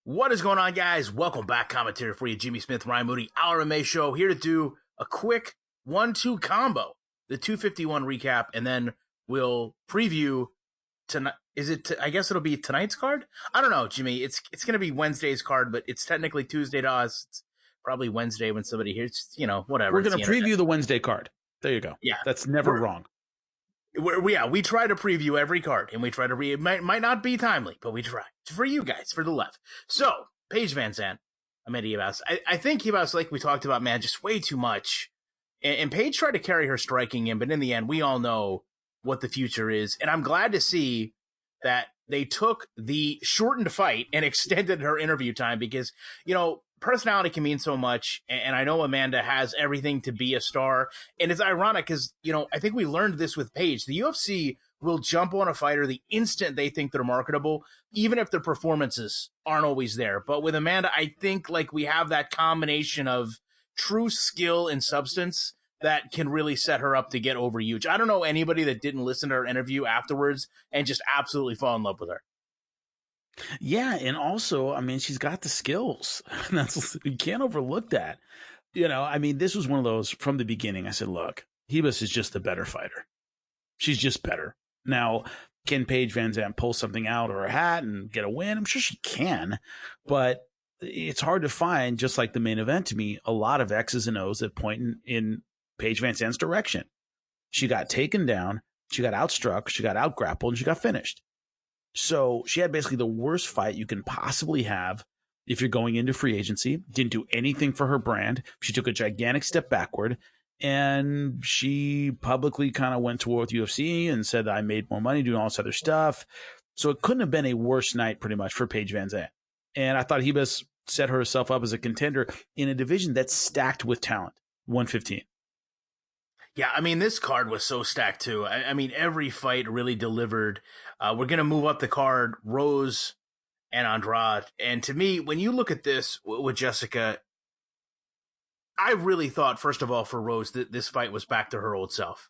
What is going on, guys? Welcome back. Commentary for you, Jimmy Smith, Ryan Moody, our MMA show, here to do a quick 1-2 combo, the 251 recap, and then we'll preview tonight. I guess it'll be tonight's card? I don't know, Jimmy. It's going to be Wednesday's card, but it's technically Tuesday to us. It's probably Wednesday when somebody hears, whatever. We're going to preview the Wednesday card. There you go. Yeah. That's never wrong. We try to preview every card, and we try to it might not be timely, but we try. For you guys, for the left. So, Paige Vanzant, Amanda Ribas. I think Ribas, like we talked about, man, just way too much. And Paige tried to carry her striking in, but in the end, we all know what the future is. And I'm glad to see that they took the shortened fight and extended her interview time because, personality can mean so much, and I know Amanda has everything to be a star. And it's ironic because, I think we learned this with Paige. The UFC will jump on a fighter the instant they think they're marketable, even if their performances aren't always there. But with Amanda, I think we have that combination of true skill and substance that can really set her up to get over huge. I don't know anybody that didn't listen to her interview afterwards and just absolutely fall in love with her. Yeah, and also, she's got the skills. You can't overlook that. This was one of those from the beginning. I said, look, Ribas is just the better fighter. She's just better. Now, can Paige Vanzant pull something out of her hat and get a win? I'm sure she can, but it's hard to find, just like the main event to me, a lot of X's and O's that point in Paige Vanzant's direction. She got taken down, she got outstruck, she got outgrappled, and she got finished. So she had basically the worst fight you can possibly have if you're going into free agency. Didn't do anything for her brand. She took a gigantic step backward, and she publicly kind of went to war with UFC and said, I made more money doing all this other stuff. So it couldn't have been a worse night pretty much for Paige Vanzant. And I thought Ribas set herself up as a contender in a division that's stacked with talent, 115. Yeah, this card was so stacked too. Every fight really delivered. We're going to move up the card, Rose and Andrade. And to me, when you look at this with Jessica, I really thought, first of all, for Rose, that this fight was back to her old self.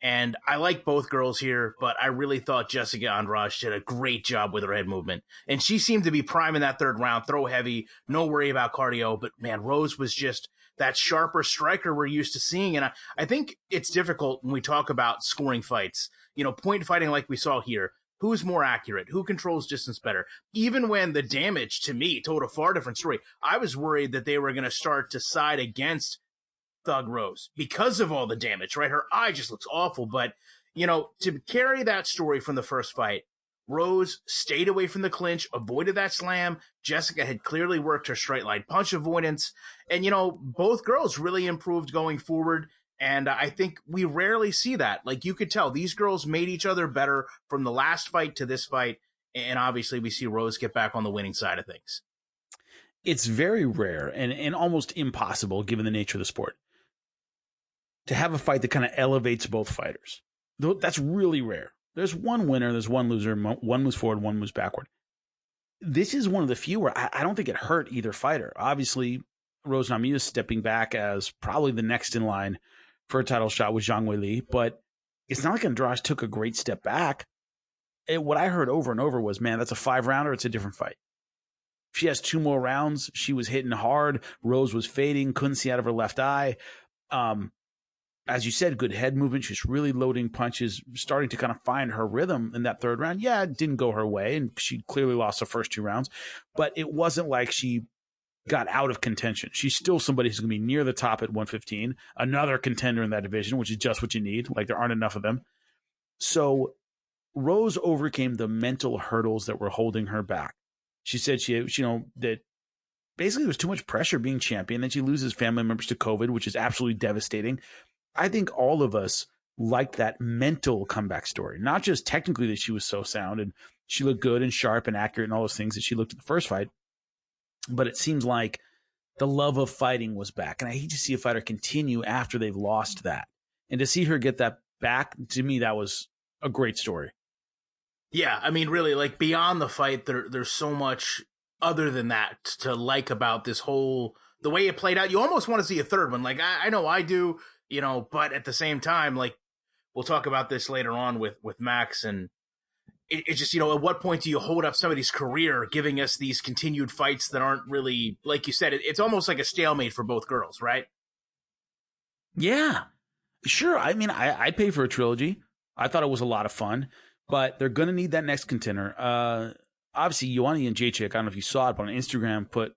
And I like both girls here, but I really thought Jessica Andrade did a great job with her head movement. And she seemed to be prime in that third round, throw heavy, no worry about cardio. But man, Rose was just that sharper striker we're used to seeing. And I think it's difficult when we talk about scoring fights, point fighting like we saw here. Who's more accurate? Who controls distance better? Even when the damage, to me, told a far different story. I was worried that they were going to start to side against Thug Rose because of all the damage, right? Her eye just looks awful. But, to carry that story from the first fight, Rose stayed away from the clinch, avoided that slam. Jessica had clearly worked her straight line punch avoidance. And, both girls really improved going forward. And I think we rarely see that. You could tell these girls made each other better from the last fight to this fight. And obviously we see Rose get back on the winning side of things. It's very rare and almost impossible, given the nature of the sport, to have a fight that kind of elevates both fighters. That's really rare. There's one winner, there's one loser, one moves forward, one moves backward. This is one of the few where I don't think it hurt either fighter. Obviously, Rose Namajunas stepping back as probably the next in line for a title shot with Zhang Weili, but it's not like Andrade took a great step back. What I heard over and over was, man, that's a 5-rounder, it's a different fight. She has 2 more rounds. She was hitting hard. Rose was fading, couldn't see out of her left eye. As you said, good head movement. She's really loading punches, starting to kind of find her rhythm in that third round. Yeah, it didn't go her way, and she clearly lost the first 2 rounds, but it wasn't like she got out of contention. She's still somebody who's going to be near the top at 115, another contender in that division, which is just what you need. There aren't enough of them. So Rose overcame the mental hurdles that were holding her back. She said that basically there was too much pressure being champion. Then she loses family members to COVID, which is absolutely devastating. I think all of us liked that mental comeback story, not just technically that she was so sound and she looked good and sharp and accurate and all those things that she looked at the first fight, but it seems like the love of fighting was back. And I hate to see a fighter continue after they've lost that. And to see her get that back, to me, that was a great story. Yeah, really, beyond the fight, there's so much other than that to like about this whole, the way it played out. You almost want to see a third one. I know I do, but at the same time, we'll talk about this later on with Max, and it's just, at what point do you hold up somebody's career giving us these continued fights that aren't really, like you said, it's almost like a stalemate for both girls, right? Yeah, sure. I mean, I'd pay for a trilogy. I thought it was a lot of fun, but they're going to need that next contender. Obviously, Ioana and Jacek, I don't know if you saw it, but on Instagram put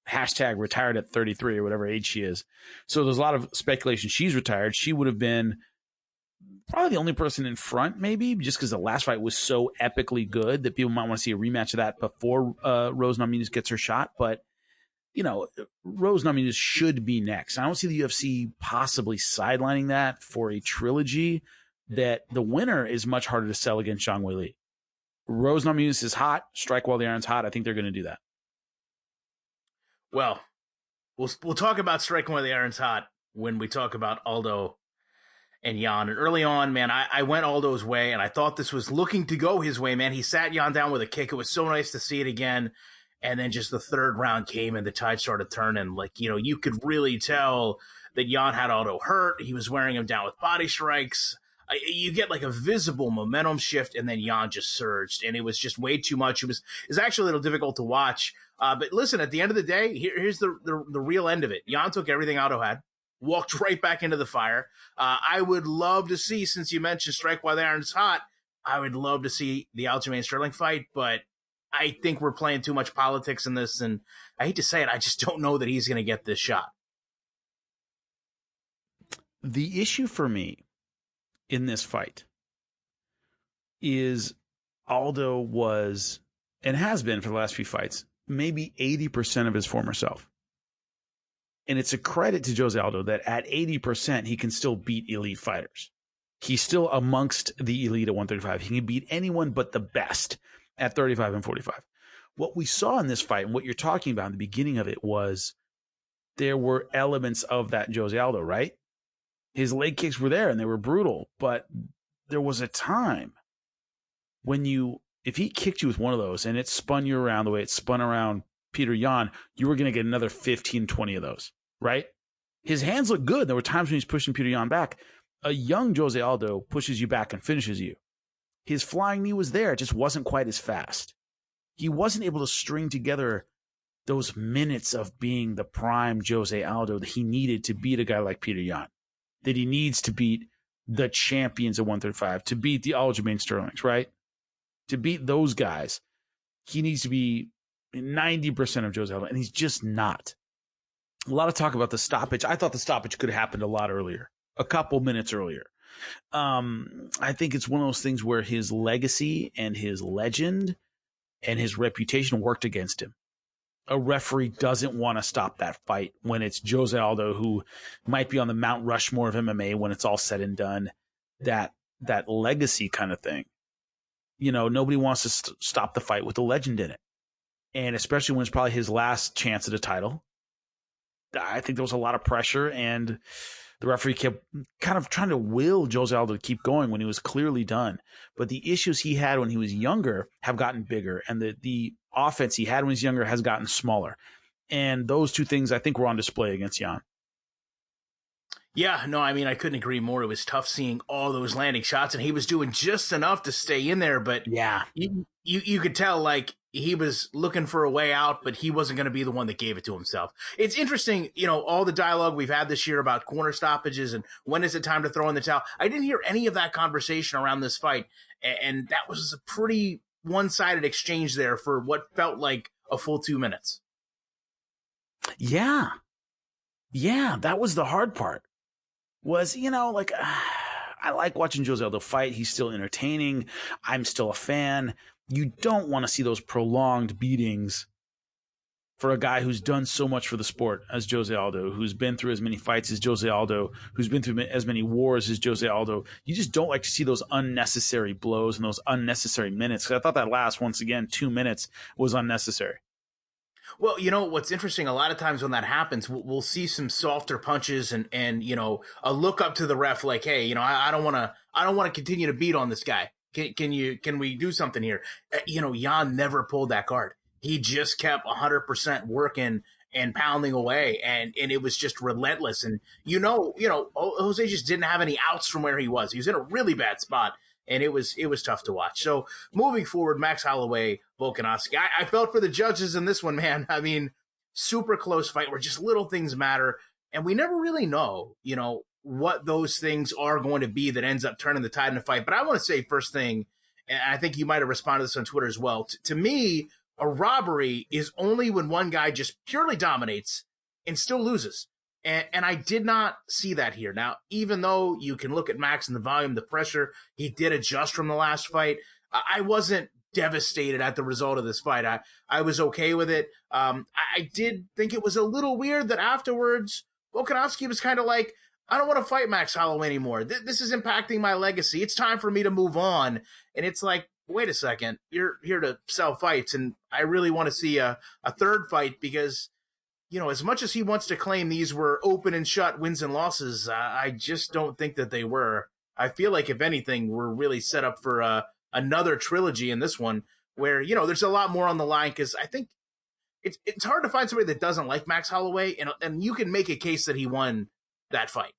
hashtag retired at 33 or whatever age she is. So there's a lot of speculation she's retired. She would have been probably the only person in front, maybe, just because the last fight was so epically good that people might want to see a rematch of that before Rose Namajunas gets her shot. But, Rose Namajunas should be next. I don't see the UFC possibly sidelining that for a trilogy that the winner is much harder to sell against Zhang Weili. Rose Namajunas is hot. Strike while the iron's hot. I think they're going to do that. Well, we'll talk about striking while the iron's hot when we talk about Aldo and Jan. And early on, man, I went Aldo's way, and I thought this was looking to go his way, man. He sat Jan down with a kick. It was so nice to see it again. And then just the third round came and the tide started turning. Like, you could really tell that Jan had Aldo hurt. He was wearing him down with body strikes. You get like a visible momentum shift, and then Jan just surged, and it was just way too much. It was actually a little difficult to watch. But listen, at the end of the day, here's the real end of it. Jan took everything Aldo had, walked right back into the fire. I would love to see, since you mentioned strike while the iron's hot, I would love to see the Aljamain Sterling fight, but I think we're playing too much politics in this, and I hate to say it, I just don't know that he's going to get this shot. The issue for me in this fight is Aldo was, and has been for the last few fights, maybe 80% of his former self. And it's a credit to Jose Aldo that at 80%, he can still beat elite fighters. He's still amongst the elite at 135. He can beat anyone but the best at 35 and 45. What we saw in this fight, and what you're talking about in the beginning of it, was there were elements of that Jose Aldo, right? His leg kicks were there and they were brutal, but there was a time when if he kicked you with one of those and it spun you around the way it spun around Peter Yan, you were going to get another 15, 20 of those, right? His hands look good. There were times when he's pushing Peter Yan back. A young Jose Aldo pushes you back and finishes you. His flying knee was there. It just wasn't quite as fast. He wasn't able to string together those minutes of being the prime Jose Aldo that he needed to beat a guy like Peter Yan, that he needs to beat the champions at 135, to beat the Aljamain Sterlings, right? To beat those guys, he needs to be 90% of Jose Aldo, and he's just not. A lot of talk about the stoppage. I thought the stoppage could have happened a lot earlier, a couple minutes earlier. I think it's one of those things where his legacy and his legend and his reputation worked against him. A referee doesn't want to stop that fight when it's Jose Aldo, who might be on the Mount Rushmore of MMA when it's all said and done. That legacy kind of thing. Nobody wants to stop the fight with a legend in it. And especially when it's probably his last chance at a title. I think there was a lot of pressure, and the referee kept kind of trying to will Jose Aldo to keep going when he was clearly done. But the issues he had when he was younger have gotten bigger, and the offense he had when he was younger has gotten smaller. And those two things, I think, were on display against Jan. Yeah, no, I mean, I couldn't agree more. It was tough seeing all those landing shots, and he was doing just enough to stay in there. But yeah, you could tell, like, he was looking for a way out, but he wasn't going to be the one that gave it to himself. It's interesting, all the dialogue we've had this year about corner stoppages and when is it time to throw in the towel. I didn't hear any of that conversation around this fight, and that was a pretty one-sided exchange there for what felt like a full 2 minutes. Yeah, that was the hard part. Was, I like watching Jose Aldo fight. He's still entertaining. I'm still a fan. You don't want to see those prolonged beatings for a guy who's done so much for the sport as Jose Aldo, who's been through as many fights as Jose Aldo, who's been through as many wars as Jose Aldo. You just don't like to see those unnecessary blows and those unnecessary minutes. Because I thought that last, once again, 2 minutes was unnecessary. Well, what's interesting, a lot of times when that happens, we'll see some softer punches and a look up to the ref like, hey, I don't want to continue to beat on this guy. Can we do something here? Jan never pulled that card. He just kept 100% working and pounding away, and it was just relentless. And Jose just didn't have any outs from where he was. He was in a really bad spot. and it was tough to watch. So moving forward, Max Holloway, Volkanovski. I felt for the judges in this one, man. I mean, super close fight where just little things matter, and we never really know, what those things are going to be that ends up turning the tide in the fight. But I want to say first thing, and I think you might have responded to this on Twitter as well. To me, a robbery is only when one guy just purely dominates and still loses. And I did not see that here. Now, even though you can look at Max and the volume, the pressure, he did adjust from the last fight. I wasn't devastated at the result of this fight. I was okay with it. I did think it was a little weird that afterwards, Volkanovski was kind of like, I don't want to fight Max Holloway anymore. This is impacting my legacy. It's time for me to move on. And it's like, wait a second, you're here to sell fights. And I really want to see a third fight because, as much as he wants to claim these were open and shut wins and losses, I just don't think that they were. I feel like, if anything, we're really set up for another trilogy in this one where, there's a lot more on the line because I think it's hard to find somebody that doesn't like Max Holloway, and you can make a case that he won that fight.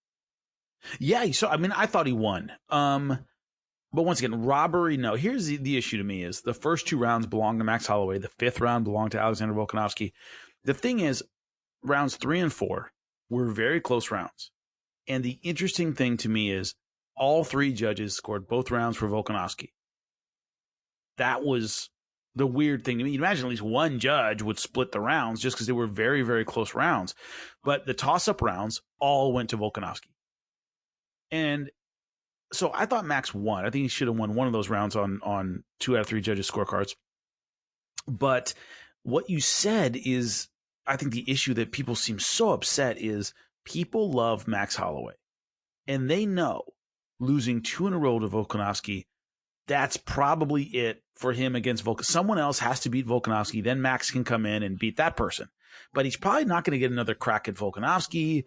Yeah, so I thought he won. But once again, robbery, no. Here's the issue to me is the first 2 rounds belong to Max Holloway. The 5th round belonged to Alexander Volkanovski. The thing is, rounds 3 and 4 were very close rounds. And the interesting thing to me is all 3 judges scored both rounds for Volkanovski. That was the weird thing to me. You imagine at least one judge would split the rounds just because they were very, very close rounds. But the toss-up rounds all went to Volkanovski. And so I thought Max won. I think he should have won one of those rounds on 2 out of 3 judges' scorecards. But what you said is, I think the issue that people seem so upset is people love Max Holloway. And they know losing 2 in a row to Volkanovski, that's probably it for him against Volkanovski. Someone else has to beat Volkanovski. Then Max can come in and beat that person. But he's probably not going to get another crack at Volkanovski.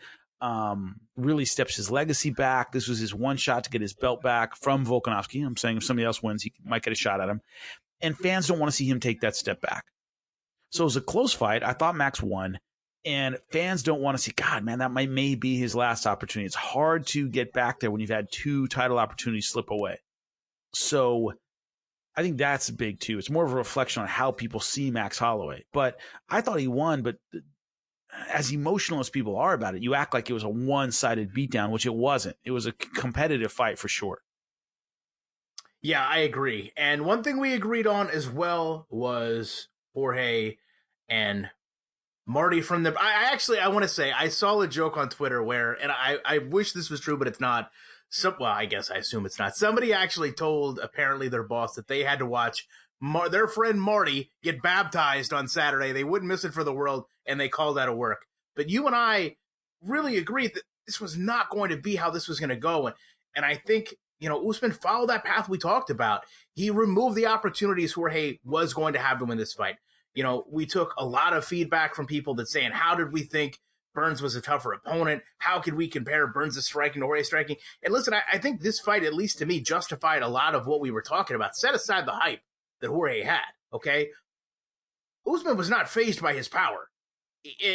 Really steps his legacy back. This was his one shot to get his belt back from Volkanovski. I'm saying if somebody else wins, he might get a shot at him. And fans don't want to see him take that step back. So it was a close fight. I thought Max won. And fans don't want to see, God, man, that may be his last opportunity. It's hard to get back there when you've had 2 title opportunities slip away. So I think that's big too. It's more of a reflection on how people see Max Holloway. But I thought he won, but as emotional as people are about it, you act like it was a one-sided beatdown, which it wasn't. It was a competitive fight for sure. Yeah, I agree. And one thing we agreed on as well was Jorge and Marty from the... I want to say, I saw a joke on Twitter where, and I wish this was true, but it's not. Well, I guess I assume it's not. Somebody actually told, apparently, their boss that they had to watch their friend Marty get baptized on Saturday. They wouldn't miss it for the world, and they called out of work. But you and I really agreed that this was not going to be how this was going to go. And I think, Usman followed that path we talked about. He removed the opportunities Jorge was going to have to win this fight. We took a lot of feedback from people that saying, how did we think Burns was a tougher opponent? How could we compare Burns' striking to Jorge's striking? And listen, I think this fight, at least to me, justified a lot of what we were talking about. Set aside the hype that Jorge had, okay? Usman was not fazed by his power.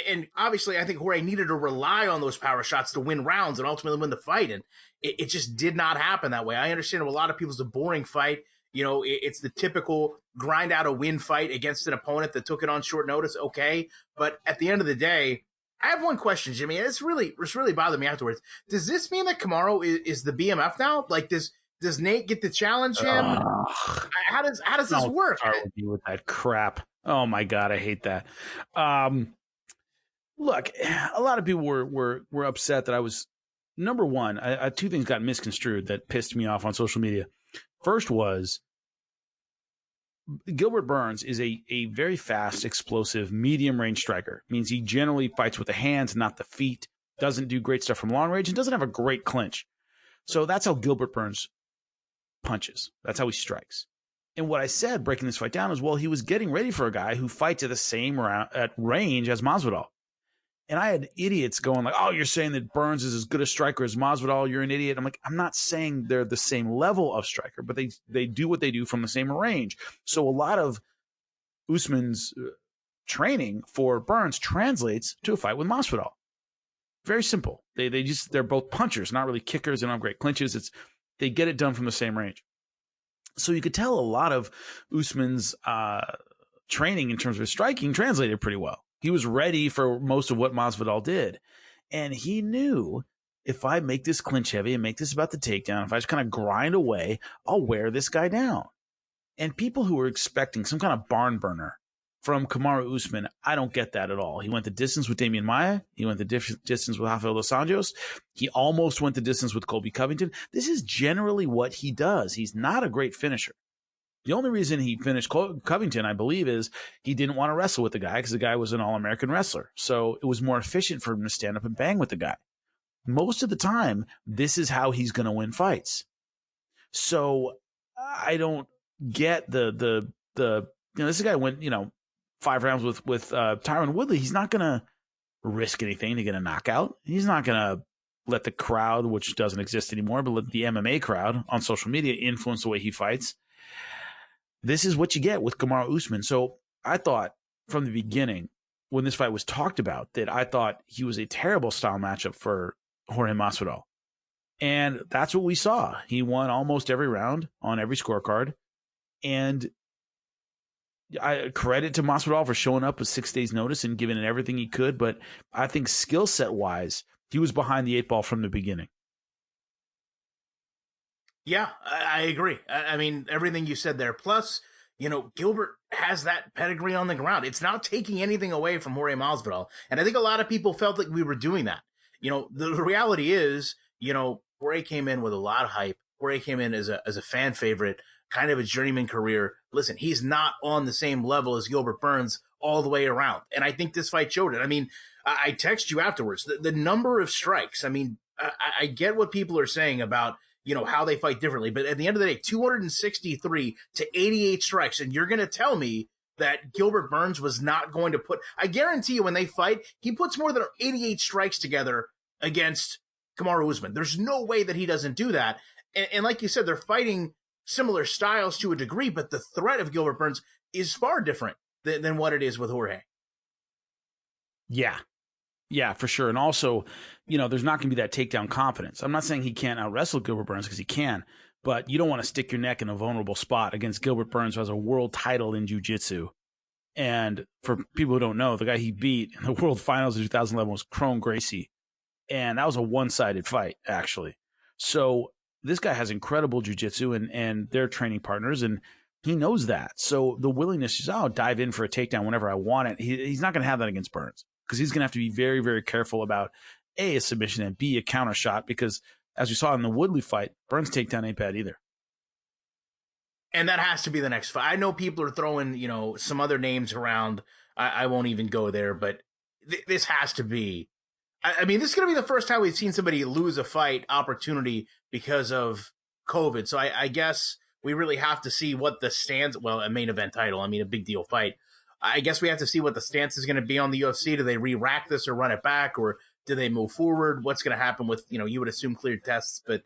And obviously, I think Jorge needed to rely on those power shots to win rounds and ultimately win the fight. And it just did not happen that way. I understand a lot of people, it's a boring fight. It's the typical grind out a win fight against an opponent that took it on short notice, okay? But at the end of the day, I have one question, Jimmy, and it's really bothered me afterwards. Does this mean that Kamaru is the BMF now? Like, does Nate get to challenge him? How does this work? With that crap. Oh my God, I hate that. Look, a lot of people were upset that I was number one. 2 things got misconstrued that pissed me off on social media. First was Gilbert Burns is a very fast, explosive, medium-range striker. Means he generally fights with the hands, not the feet, doesn't do great stuff from long range, and doesn't have a great clinch. So that's how Gilbert Burns punches. That's how he strikes. And what I said, breaking this fight down, is, well, he was getting ready for a guy who fights at the same range as Masvidal. And I had idiots going like, oh, you're saying that Burns is as good a striker as Masvidal, you're an idiot. I'm like, I'm not saying they're the same level of striker, but they do what they do from the same range. So a lot of Usman's training for Burns translates to a fight with Masvidal. Very simple. They're both punchers, not really kickers. They don't have great clinches. They get it done from the same range. So you could tell a lot of Usman's training in terms of his striking translated pretty well. He was ready for most of what Masvidal did. And he knew, if I make this clinch heavy and make this about the takedown, if I just kind of grind away, I'll wear this guy down. And people who were expecting some kind of barn burner from Kamaru Usman, I don't get that at all. He went the distance with Damian Maia. He went the distance with Rafael dos Anjos. He almost went the distance with Colby Covington. This is generally what he does. He's not a great finisher. The only reason he finished Covington, I believe, is he didn't want to wrestle with the guy because the guy was an All-American wrestler. So it was more efficient for him to stand up and bang with the guy. Most of the time, this is how he's going to win fights. So I don't get this guy went, 5 rounds with Tyron Woodley. He's not going to risk anything to get a knockout. He's not going to let the crowd, which doesn't exist anymore, but let the MMA crowd on social media influence the way he fights. This is what you get with Kamaru Usman. So I thought from the beginning, when this fight was talked about, that I thought he was a terrible style matchup for Jorge Masvidal. And that's what we saw. He won almost every round on every scorecard. And I credit to Masvidal for showing up with 6 days notice and giving it everything he could. But I think skill set wise, he was behind the 8 ball from the beginning. Yeah, I agree. I mean, everything you said there. Plus, Gilbert has that pedigree on the ground. It's not taking anything away from Jorge Masvidal. And I think a lot of people felt like we were doing that. The reality is, Jorge came in with a lot of hype. Jorge came in as a fan favorite, kind of a journeyman career. Listen, he's not on the same level as Gilbert Burns all the way around. And I think this fight showed it. I mean, I text you afterwards. The number of strikes, I mean, I get what people are saying about, how they fight differently. But at the end of the day, 263 to 88 strikes. And you're going to tell me that Gilbert Burns was not going to I guarantee you when they fight, he puts more than 88 strikes together against Kamaru Usman. There's no way that he doesn't do that. And like you said, they're fighting similar styles to a degree, but the threat of Gilbert Burns is far different than what it is with Jorge. Yeah, for sure. And also, there's not going to be that takedown confidence. I'm not saying he can't out-wrestle Gilbert Burns, because he can, but you don't want to stick your neck in a vulnerable spot against Gilbert Burns, who has a world title in jiu-jitsu. And for people who don't know, the guy he beat in the world finals in 2011 was Kron Gracie. And that was a one-sided fight, actually. So this guy has incredible jiu-jitsu, and they're training partners, and he knows that. So the willingness is, I'll dive in for a takedown whenever I want it. He's not going to have that against Burns, because he's going to have to be very, very careful about A, a submission, and B, a counter shot, because as we saw in the Woodley fight, Burns' takedown ain't bad either. And that has to be the next fight. I know people are throwing, some other names around. I won't even go there, but this has to be. I mean, this is going to be the first time we've seen somebody lose a fight opportunity because of COVID. So I guess we really have to see what the stance, a main event title, I mean, a big deal fight. I guess we have to see what the stance is going to be on the UFC. Do they re-rack this or run it back, or do they move forward? What's going to happen with, you would assume cleared tests, but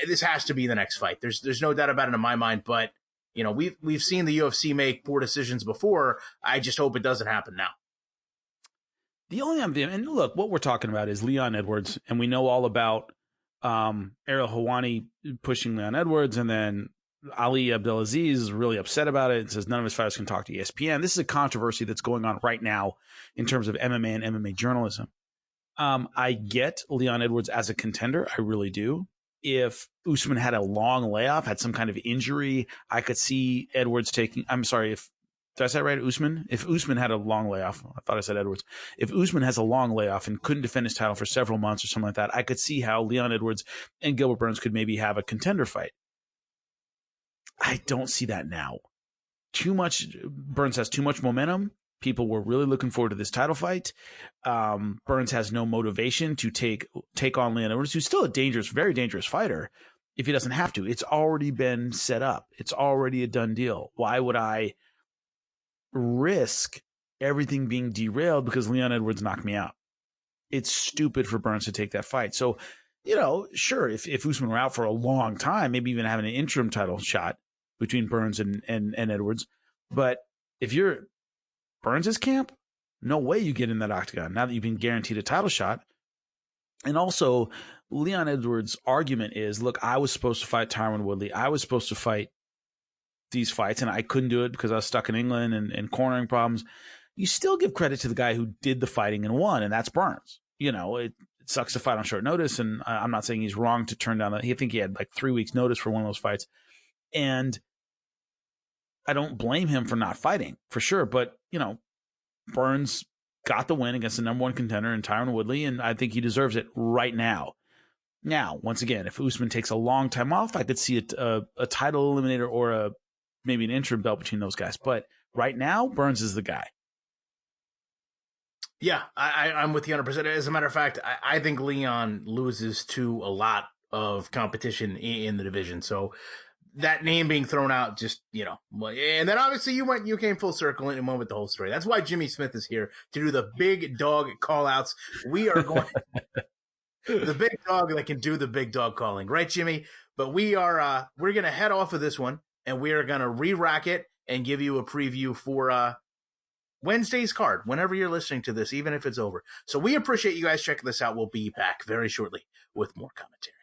this has to be the next fight. There's no doubt about it in my mind, but we've seen the UFC make poor decisions before. I just hope it doesn't happen now. The only and look, what we're talking about is Leon Edwards, and we know all about Ariel Helwani pushing Leon Edwards, and then Ali Abdelaziz is really upset about it and says none of his fighters can talk to ESPN. This is a controversy that's going on right now in terms of MMA and MMA journalism. I get Leon Edwards as a contender. I really do. If Usman had a long layoff, had some kind of injury, I could see Edwards taking, did I say it right, Usman? If Usman had a long layoff, I thought I said Edwards. If Usman has a long layoff and couldn't defend his title for several months or something like that, I could see how Leon Edwards and Gilbert Burns could maybe have a contender fight. I don't see that now. Burns has too much momentum. People were really looking forward to this title fight. Burns has no motivation to take on Leon Edwards, who's still a very dangerous fighter, if he doesn't have to. It's already been set up. It's already a done deal. Why would I risk everything being derailed because Leon Edwards knocked me out? It's stupid for Burns to take that fight. So, sure, if Usman were out for a long time, maybe even having an interim title shot between Burns and Edwards. But if you're Burns' camp, no way you get in that octagon now that you've been guaranteed a title shot. And also, Leon Edwards' argument is, look, I was supposed to fight Tyron Woodley. I was supposed to fight these fights, and I couldn't do it because I was stuck in England and cornering problems. You still give credit to the guy who did the fighting and won, and that's Burns. It sucks to fight on short notice, and I'm not saying he's wrong to turn down I think he had like 3 weeks notice for one of those fights. And I don't blame him for not fighting, for sure. But, Burns got the win against the number one contender in Tyron Woodley, and I think he deserves it right now. Now, once again, if Usman takes a long time off, I could see a title eliminator or maybe an interim belt between those guys. But right now, Burns is the guy. Yeah, I'm with you 100%. As a matter of fact, I think Leon loses to a lot of competition in the division. So that name being thrown out, just, and then obviously you came full circle and went with the whole story. That's why Jimmy Smith is here to do the big dog call outs. We are going the big dog that can do the big dog calling, right, Jimmy? But we're going to head off of this one and we are going to re-rack it and give you a preview for, Wednesday's card, whenever you're listening to this, even if it's over. So we appreciate you guys checking this out. We'll be back very shortly with more commentary.